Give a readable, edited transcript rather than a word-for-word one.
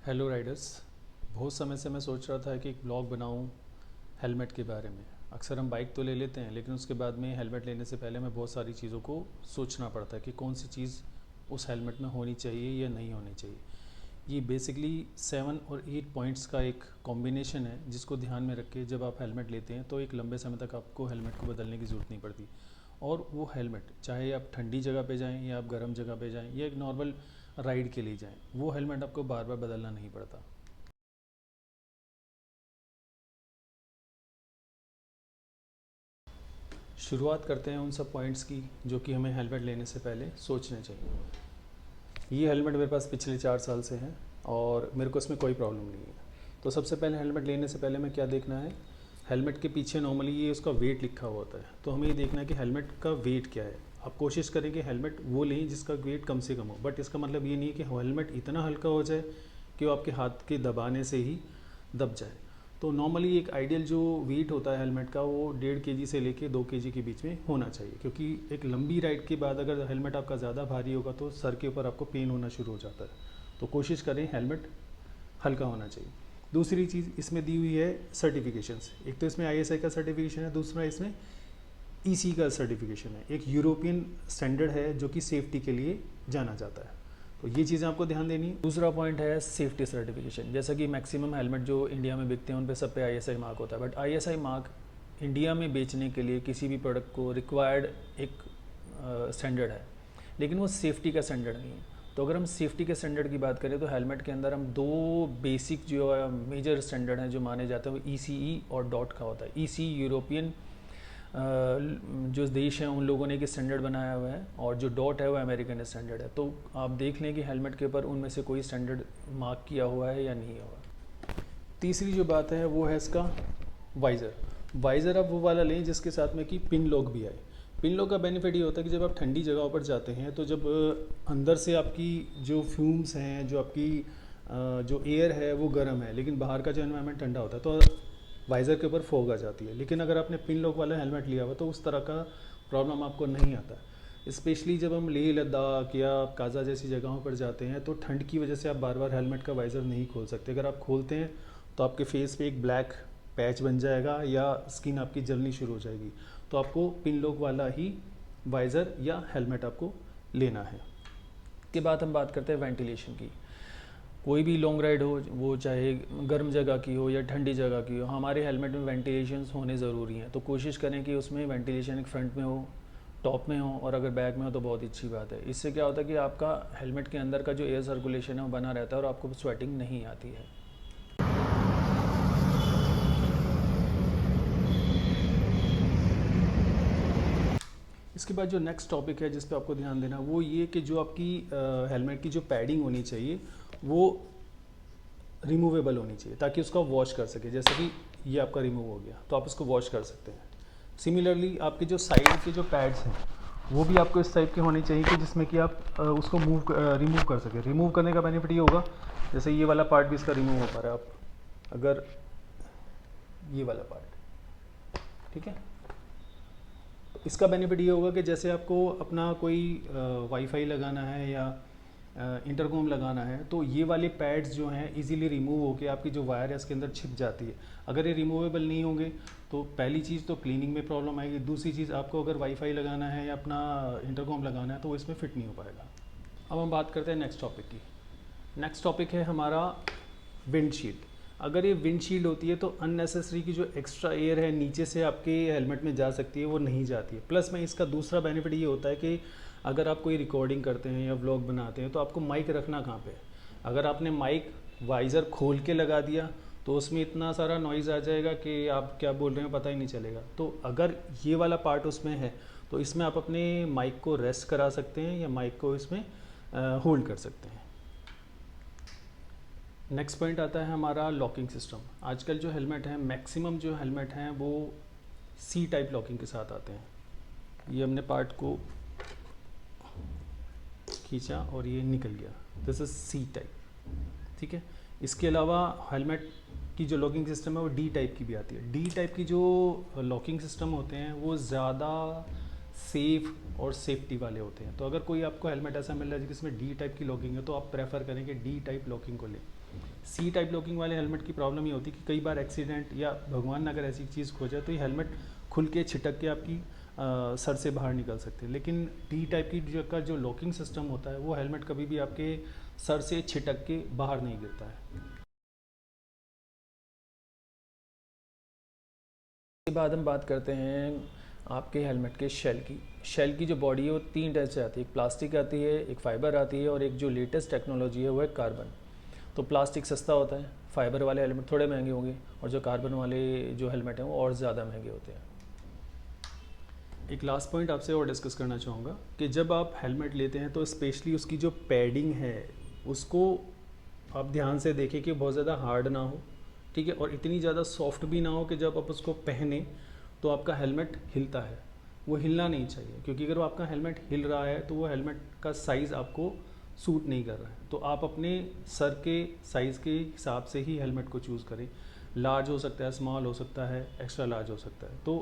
Hello Riders. बहुत समय से मैं सोच रहा था कि एक ब्लॉग बनाऊं हेलमेट के बारे में। अक्सर हम बाइक तो ले लेते हैं, लेकिन उसके बाद में हेलमेट लेने से पहले हमें बहुत सारी चीज़ों को सोचना पड़ता है कि कौन सी चीज़ उस हेलमेट में होनी चाहिए या नहीं होनी चाहिए। ये बेसिकली 7 और 8 पॉइंट्स का एक कॉम्बिनेशन है, जिसको ध्यान में रख के जब आप हेलमेट लेते हैं तो एक लंबे समय तक आपको हेलमेट को बदलने की ज़रूरत नहीं पड़ती। और वो हेलमेट चाहे आप ठंडी जगह पे जाएं या आप गर्म जगह पे जाएं या एक नॉर्मल राइड के लिए जाएं, वो हेलमेट आपको बार बार बदलना नहीं पड़ता। शुरुआत करते हैं उन सब पॉइंट्स की जो कि हमें हेलमेट लेने से पहले सोचने चाहिए। ये हेलमेट मेरे पास पिछले 4 साल से है और मेरे को इसमें कोई प्रॉब्लम नहीं है। तो सबसे पहले हेलमेट लेने से पहले हमें क्या देखना है, हेलमेट के पीछे नॉर्मली ये उसका वेट लिखा हुआ होता है। तो हमें ये देखना है कि हेलमेट का वेट क्या है। आप कोशिश करें कि हेलमेट वो लें जिसका वेट कम से कम हो, बट इसका मतलब ये नहीं है कि हेलमेट इतना हल्का हो जाए कि वो आपके हाथ के दबाने से ही दब जाए। तो नॉर्मली एक आइडियल जो वेट होता है हेलमेट का, वो 1.5 kg से लेके 2 kg के बीच में होना चाहिए, क्योंकि एक लंबी राइड के बाद अगर हेलमेट आपका ज़्यादा भारी होगा तो सर के ऊपर आपको पेन होना शुरू हो जाता है। तो कोशिश करें हेलमेट हल्का होना चाहिए। दूसरी चीज़ इसमें दी हुई है सर्टिफिकेशंस। एक तो इसमें ISI का सर्टिफिकेशन है, दूसरा इसमें EC का सर्टिफिकेशन है। एक यूरोपियन स्टैंडर्ड है जो कि सेफ्टी के लिए जाना जाता है। तो ये चीज़ें आपको ध्यान देनी है। दूसरा पॉइंट है सेफ्टी सर्टिफिकेशन। जैसा कि मैक्सिमम हेलमेट जो इंडिया में बिकते हैं उन पे सब पे ISI मार्क होता है, बट ISI मार्क इंडिया में बेचने के लिए किसी भी प्रोडक्ट को रिक्वायर्ड एक स्टैंडर्ड है, लेकिन वो सेफ्टी का स्टैंडर्ड नहीं है। तो अगर हम सेफ्टी के स्टैंडर्ड की बात करें तो हेलमेट के अंदर हम दो बेसिक जो मेजर स्टैंडर्ड हैं जो माने जाते हैं, वो ECE और डॉट का होता है। ECE यूरोपियन जो देश हैं उन लोगों ने एक स्टैंडर्ड बनाया हुआ है, और जो डॉट है वो अमेरिकन स्टैंडर्ड है। तो आप देख लें कि हेलमेट के ऊपर उनमें से कोई स्टैंडर्ड मार्क किया हुआ है या नहीं हुआ। तीसरी जो बात है वो है इसका वाइज़र। वाइज़र आप वो वाला लें जिसके साथ में कि पिन लॉक भी आए। पिन लॉक का बेनिफिट ये होता है कि जब आप ठंडी जगहों पर जाते हैं तो जब अंदर से आपकी जो फ्यूम्स हैं, जो आपकी जो एयर है वो गर्म है, लेकिन बाहर का जो एनवायरनमेंट ठंडा होता है, तो वाइज़र के ऊपर फॉग आ जाती है। लेकिन अगर आपने पिन लॉक वाला हेलमेट लिया हुआ तो उस तरह का प्रॉब्लम आपको नहीं आता। स्पेशली जब हम लेह लद्दाख या काज़ा जैसी जगहों पर जाते हैं तो ठंड की वजह से आप बार बार हेलमेट का वाइज़र नहीं खोल सकते। अगर आप खोलते हैं तो आपके फेस पे एक ब्लैक पैच बन जाएगा या स्किन आपकी जलनी शुरू हो जाएगी। तो आपको पिन लॉक वाला ही वाइज़र या हेलमेट आपको लेना है। इसके बाद हम बात करते हैं वेंटिलेशन की। कोई भी लॉन्ग राइड हो, वो चाहे गर्म जगह की हो या ठंडी जगह की हो, हमारे हेलमेट में वेंटिलेशन होने ज़रूरी हैं। तो कोशिश करें कि उसमें वेंटिलेशन एक फ्रंट में हो, टॉप में हो, और अगर बैक में हो तो बहुत अच्छी बात है। इससे क्या होता है कि आपका हेलमेट के अंदर का जो एयर सर्कुलेशन है वो बना रहता है और आपको स्वेटिंग नहीं आती है। इसके बाद जो नेक्स्ट टॉपिक है जिस पे आपको ध्यान देना वो ये कि जो आपकी हेलमेट की जो पैडिंग होनी चाहिए वो रिमूवेबल होनी चाहिए, ताकि उसको आप वॉश कर सके। जैसे कि ये आपका रिमूव हो गया तो आप इसको वॉश कर सकते हैं। सिमिलरली आपके जो साइड के जो पैड्स हैं वो भी आपको इस टाइप के होने चाहिए कि जिसमें कि आप उसको रिमूव कर सकें। रिमूव करने का बेनिफिट ये होगा, जैसे ये वाला पार्ट भी इसका रिमूव हो पा रहा है। आप अगर ये वाला पार्ट, ठीक है, इसका बेनिफिट ये होगा कि जैसे आपको अपना कोई वाईफाई लगाना है या इंटरकॉम लगाना है तो ये वाले पैड्स जो हैं इजीली रिमूव होके आपकी जो वायर है इसके अंदर छिप जाती है। अगर ये रिमूवेबल नहीं होंगे तो पहली चीज़ तो क्लीनिंग में प्रॉब्लम आएगी, दूसरी चीज़ आपको अगर वाईफाई लगाना है या अपना इंटरकॉम लगाना है तो वो इसमें फिट नहीं हो पाएगा। अब हम बात करते हैं नेक्स्ट टॉपिक की। नेक्स्ट टॉपिक है हमारा विंडशील्ड। अगर ये विंडशील्ड होती है तो अननेसेसरी की जो एक्स्ट्रा एयर है नीचे से आपके हेलमेट में जा सकती है, वो नहीं जाती है। प्लस में इसका दूसरा बेनिफिट ये होता है कि अगर आप कोई रिकॉर्डिंग करते हैं या व्लॉग बनाते हैं तो आपको माइक रखना कहाँ पे है। अगर आपने माइक वाइज़र खोल के लगा दिया तो उसमें इतना सारा नॉइज़ आ जाएगा कि आप क्या बोल रहे हैं पता ही नहीं चलेगा। तो अगर ये वाला पार्ट उसमें है तो इसमें आप अपने माइक को रेस्ट करा सकते हैं या माइक को इसमें होल्ड कर सकते हैं। नेक्स्ट पॉइंट आता है हमारा लॉकिंग सिस्टम। आजकल जो हेलमेट हैं, मैक्सिमम जो हेलमेट हैं वो C टाइप लॉकिंग के साथ आते हैं। ये हमने पार्ट को खींचा और ये निकल गया, दिस इज C टाइप, ठीक है। इसके अलावा हेलमेट की जो लॉकिंग सिस्टम है वो D टाइप की भी आती है। D टाइप की जो लॉकिंग सिस्टम होते हैं वो ज़्यादा सेफ और सेफ्टी वाले होते हैं। तो अगर कोई आपको हेलमेट ऐसा मिल रहा है जिसमें डी टाइप की लॉकिंग है तो आप प्रेफर करेंगे डी टाइप लॉकिंग को लें। सी टाइप लॉकिंग वाले हेलमेट की प्रॉब्लम ये होती है कि कई बार एक्सीडेंट या भगवान न अगर ऐसी चीज़ हो जाए तो ये हेलमेट खुल के छिटक के आपकी सर से बाहर निकल सकते हैं। लेकिन डी टाइप की जो लॉकिंग सिस्टम होता है वो हेलमेट कभी भी आपके सर से छिटक के बाहर नहीं गिरता है। इसके बाद हम बात करते हैं आपके हेलमेट के शेल की जो बॉडी है वो 3 टाइप से आती है। एक प्लास्टिक आती है, एक फाइबर आती है और एक जो लेटेस्ट टेक्नोलॉजी है वो है कार्बन। तो प्लास्टिक सस्ता होता है, फाइबर वाले हेलमेट थोड़े महंगे होंगे और जो कार्बन वाले जो हेलमेट हैं वो और ज़्यादा महंगे होते हैं। एक लास्ट पॉइंट आपसे और डिस्कस करना चाहूँगा कि जब आप हेलमेट लेते हैं तो स्पेशली उसकी जो पैडिंग है उसको आप ध्यान से देखें कि बहुत ज़्यादा हार्ड ना हो, ठीक है, और इतनी ज़्यादा सॉफ्ट भी ना हो कि जब आप उसको पहने तो आपका हेलमेट हिलता है, वो हिलना नहीं चाहिए, क्योंकि अगर वो आपका हेलमेट हिल रहा है तो वो हेलमेट का साइज़ आपको सूट नहीं कर रहा है। तो आप अपने सर के साइज़ के हिसाब से ही हेलमेट को चूज़ करें। लार्ज हो सकता है, स्मॉल हो सकता है, एक्स्ट्रा लार्ज हो सकता है। तो